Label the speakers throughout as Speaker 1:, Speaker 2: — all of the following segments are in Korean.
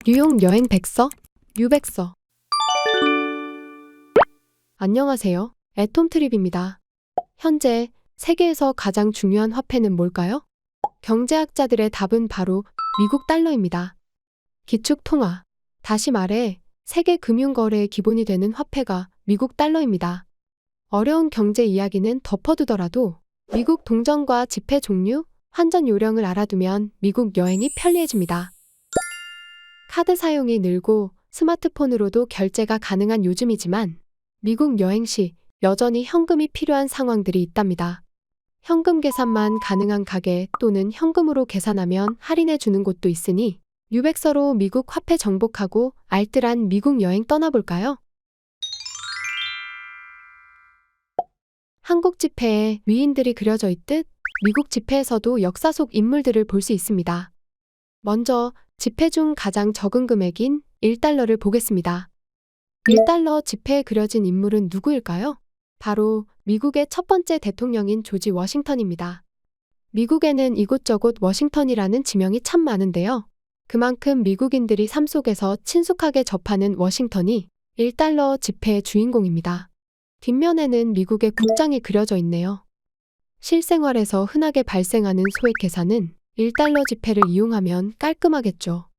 Speaker 1: 뉴욕 여행 백서, 유백서. 안녕하세요. 애톰트립입니다. 현재 세계에서 가장 중요한 화폐는 뭘까요? 경제학자들의 답은 바로 미국 달러입니다. 기축 통화. 다시 말해, 세계 금융거래의 기본이 되는 화폐가 미국 달러입니다. 어려운 경제 이야기는 덮어두더라도 미국 동전과 지폐 종류, 환전 요령을 알아두면 미국 여행이 편리해집니다. 카드 사용이 늘고 스마트폰으로도 결제가 가능한 요즘이지만 미국 여행 시 여전히 현금이 필요한 상황들이 있답니다. 현금 계산만 가능한 가게 또는 현금으로 계산하면 할인해 주는 곳도 있으니 유백서로 미국 화폐 정복하고 알뜰한 미국 여행 떠나볼까요? 한국 지폐에 위인들이 그려져 있듯 미국 지폐에서도 역사 속 인물들을 볼 수 있습니다. 먼저 지폐 중 가장 적은 금액인 1달러를 보겠습니다. 1달러 지폐에 그려진 인물은 누구일까요? 바로 미국의 첫 번째 대통령인 조지 워싱턴입니다. 미국에는 이곳저곳 워싱턴이라는 지명이 참 많은데요. 그만큼 미국인들이 삶 속에서 친숙하게 접하는 워싱턴이 1달러 지폐의 주인공입니다. 뒷면에는 미국의 국장이 그려져 있네요. 실생활에서 흔하게 발생하는 소액 계산은 1달러 지폐를 이용하면 깔끔하겠죠.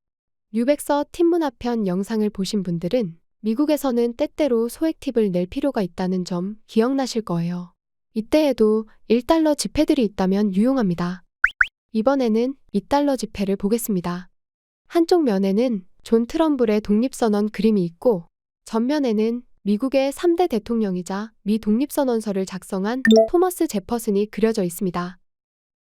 Speaker 1: 유백서 팁문화편 영상을 보신 분들은 미국에서는 때때로 소액 팁을 낼 필요가 있다는 점 기억나실 거예요. 이때에도 1달러 지폐들이 있다면 유용합니다. 이번에는 2달러 지폐를 보겠습니다. 한쪽 면에는 존 트럼블의 독립선언 그림이 있고 전면에는 미국의 3대 대통령이자 미 독립선언서를 작성한 토머스 제퍼슨이 그려져 있습니다.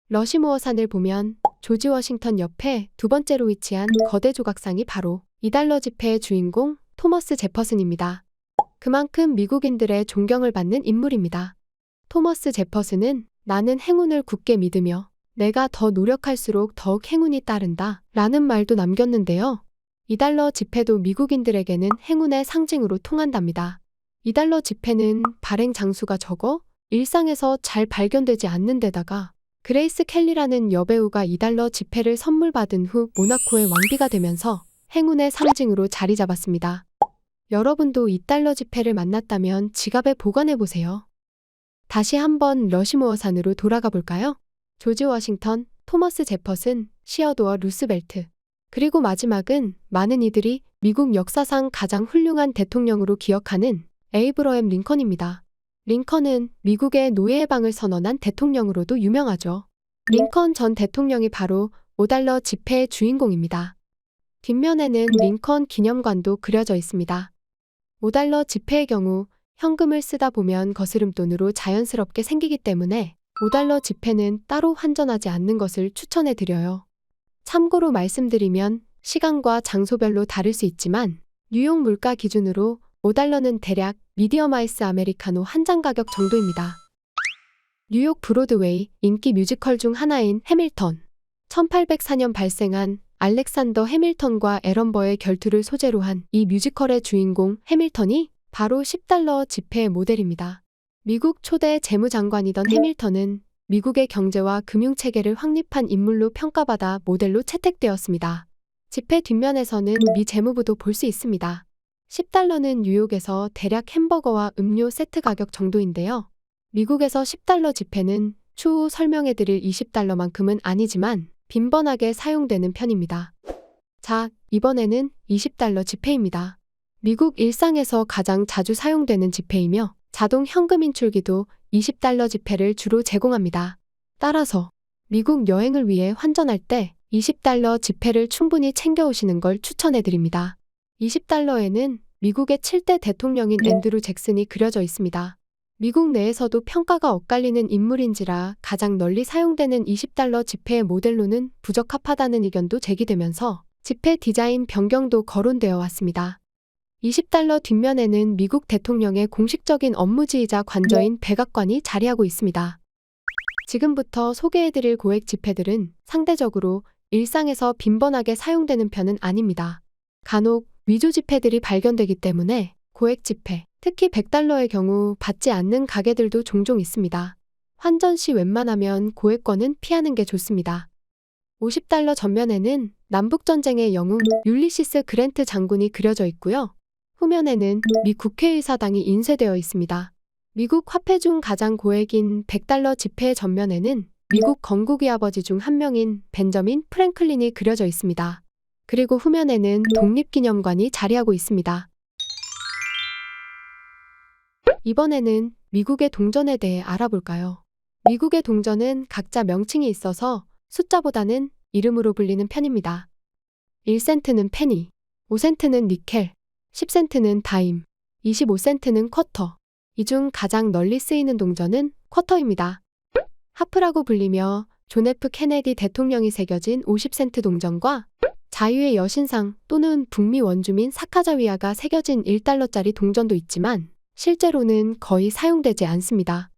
Speaker 1: 러시모어 산을 보면 조지 워싱턴 옆에 두 번째로 위치한 거대 조각상이 바로 2달러 지폐의 주인공 토머스 제퍼슨입니다. 그만큼 미국인들의 존경을 받는 인물입니다. 토머스 제퍼슨은 나는 행운을 굳게 믿으며 내가 더 노력할수록 더욱 행운이 따른다 라는 말도 남겼는데요. 2달러 지폐도 미국인들에게는 행운의 상징으로 통한답니다. 2달러 지폐는 발행 장수가 적어 일상에서 잘 발견되지 않는 데다가 그레이스 켈리라는 여배우가 2달러 지폐를 선물 받은 후 모나코의 왕비가 되면서 행운의 상징으로 자리 잡았습니다. 여러분도 2달러 지폐를 만났다면 지갑에 보관해보세요. 다시 한번 러시모어 산으로 돌아가 볼까요? 조지 워싱턴, 토머스 제퍼슨, 시어도어 루스벨트. 그리고 마지막은 많은 이들이 미국 역사상 가장 훌륭한 대통령으로 기억하는 에이브러햄 링컨입니다. 링컨은 미국의 노예 해방을 선언한 대통령으로도 유명하죠. 링컨 전 대통령이 바로 5달러 지폐의 주인공입니다. 뒷면에는 링컨 기념관도 그려져 있습니다. 5달러 지폐의 경우 현금을 쓰다 보면 거스름돈으로 자연스럽게 생기기 때문에 5달러 지폐는 따로 환전하지 않는 것을 추천해 드려요. 참고로 말씀드리면 시간과 장소별로 다를 수 있지만 뉴욕 물가 기준으로 5달러는 대략 미디엄 아이스 아메리카노 한 잔 가격 정도입니다. 뉴욕 브로드웨이 인기 뮤지컬 중 하나인 해밀턴. 1804년 발생한 알렉산더 해밀턴과 에런버의 결투를 소재로 한 이 뮤지컬의 주인공 해밀턴이 바로 10달러 지폐의 모델입니다. 미국 초대 재무장관이던 해밀턴은 미국의 경제와 금융체계를 확립한 인물로 평가받아 모델로 채택되었습니다. 지폐 뒷면에서는 미 재무부도 볼 수 있습니다. 10달러는 뉴욕에서 대략 햄버거와 음료 세트 가격 정도인데요. 미국에서 10달러 지폐는 추후 설명해드릴 20달러만큼은 아니지만 빈번하게 사용되는 편입니다. 자, 이번에는 20달러 지폐입니다. 미국 일상에서 가장 자주 사용되는 지폐이며 자동 현금 인출기도 20달러 지폐를 주로 제공합니다. 따라서 미국 여행을 위해 환전할 때 20달러 지폐를 충분히 챙겨오시는 걸 추천해드립니다. 20달러에는 미국의 7대 대통령인 앤드루 잭슨이 그려져 있습니다. 미국 내에서도 평가가 엇갈리는 인물인지라 가장 널리 사용되는 20달러 지폐의 모델로는 부적합하다는 의견도 제기되면서 지폐 디자인 변경도 거론되어 왔습니다. 20달러 뒷면에는 미국 대통령의 공식적인 업무지이자 관저인 백악관이 자리하고 있습니다. 지금부터 소개해드릴 고액 지폐들은 상대적으로 일상에서 빈번하게 사용되는 편은 아닙니다. 간혹 위조 지폐들이 발견되기 때문에 고액 지폐, 특히 100달러의 경우 받지 않는 가게들도 종종 있습니다. 환전 시 웬만하면 고액권은 피하는 게 좋습니다. 50달러 전면에는 남북전쟁의 영웅 율리시스 그랜트 장군이 그려져 있고요. 후면에는 미 국회의사당이 인쇄되어 있습니다. 미국 화폐 중 가장 고액인 100달러 지폐의 전면에는 미국 건국의 아버지 중 한 명인 벤저민 프랭클린이 그려져 있습니다. 그리고 후면에는 독립기념관이 자리하고 있습니다. 이번에는 미국의 동전에 대해 알아볼까요? 미국의 동전은 각자 명칭이 있어서 숫자보다는 이름으로 불리는 편입니다. 1센트는 페니, 5센트는 니켈, 10센트는 다임, 25센트는 쿼터. 이 중 가장 널리 쓰이는 동전은 쿼터입니다. 하프라고 불리며 존 F 케네디 대통령이 새겨진 50센트 동전과 자유의 여신상 또는 북미 원주민 사카자위아가 새겨진 1달러짜리 동전도 있지만 실제로는 거의 사용되지 않습니다.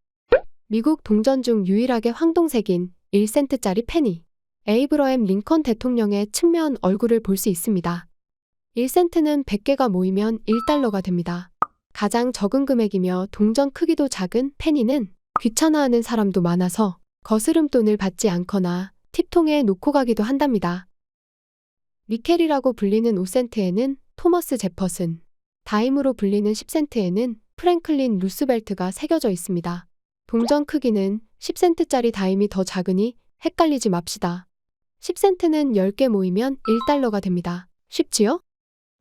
Speaker 1: 미국 동전 중 유일하게 황동색인 1센트짜리 페니, 에이브러햄 링컨 대통령의 측면 얼굴을 볼 수 있습니다. 1센트는 100개가 모이면 1달러가 됩니다. 가장 적은 금액이며 동전 크기도 작은 페니는 귀찮아하는 사람도 많아서 거스름돈을 받지 않거나 팁통에 놓고 가기도 한답니다. 니켈이라고 불리는 5센트에는 토머스 제퍼슨, 다임으로 불리는 10센트에는 프랭클린 루스벨트가 새겨져 있습니다. 동전 크기는 10센트짜리 다임이 더 작으니 헷갈리지 맙시다. 10센트는 10개 모이면 1달러가 됩니다. 쉽지요?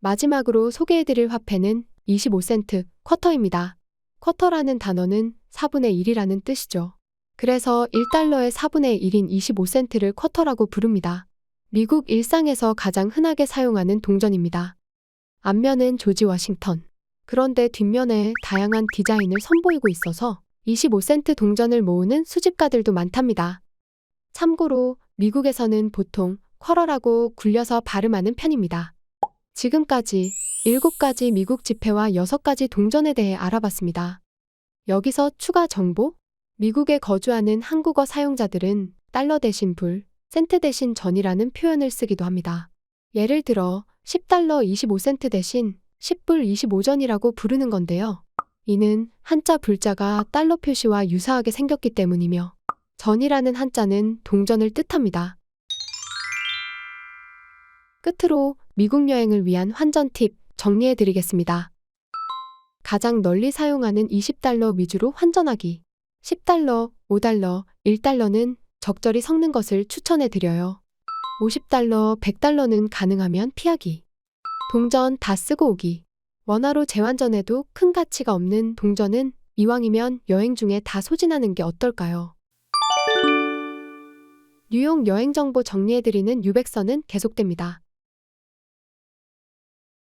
Speaker 1: 마지막으로 소개해드릴 화폐는 25센트 쿼터입니다. 쿼터라는 단어는 4분의 1이라는 뜻이죠. 그래서 1달러의 4분의 1인 25센트를 쿼터라고 부릅니다. 미국 일상에서 가장 흔하게 사용하는 동전입니다. 앞면은 조지 워싱턴. 그런데 뒷면에 다양한 디자인을 선보이고 있어서 25센트 동전을 모으는 수집가들도 많답니다. 참고로 미국에서는 보통 쿼러라고 굴려서 발음하는 편입니다. 지금까지 7가지 미국 지폐와 6가지 동전에 대해 알아봤습니다. 여기서 추가 정보? 미국에 거주하는 한국어 사용자들은 달러 대신 불, 센트 대신 전이라는 표현을 쓰기도 합니다. 예를 들어 10달러 25센트 대신 10불 25전이라고 부르는 건데요. 이는 한자 불자가 달러 표시와 유사하게 생겼기 때문이며 전이라는 한자는 동전을 뜻합니다. 끝으로 미국 여행을 위한 환전 팁 정리해드리겠습니다. 가장 널리 사용하는 20달러 위주로 환전하기. 10달러, 5달러, 1달러는 적절히 섞는 것을 추천해드려요. 50달러, 100달러는 가능하면 피하기. 동전 다 쓰고 오기. 원화로 재환전해도 큰 가치가 없는 동전은 이왕이면 여행 중에 다 소진하는 게 어떨까요? 뉴욕 여행 정보 정리해드리는 유백서는 계속됩니다.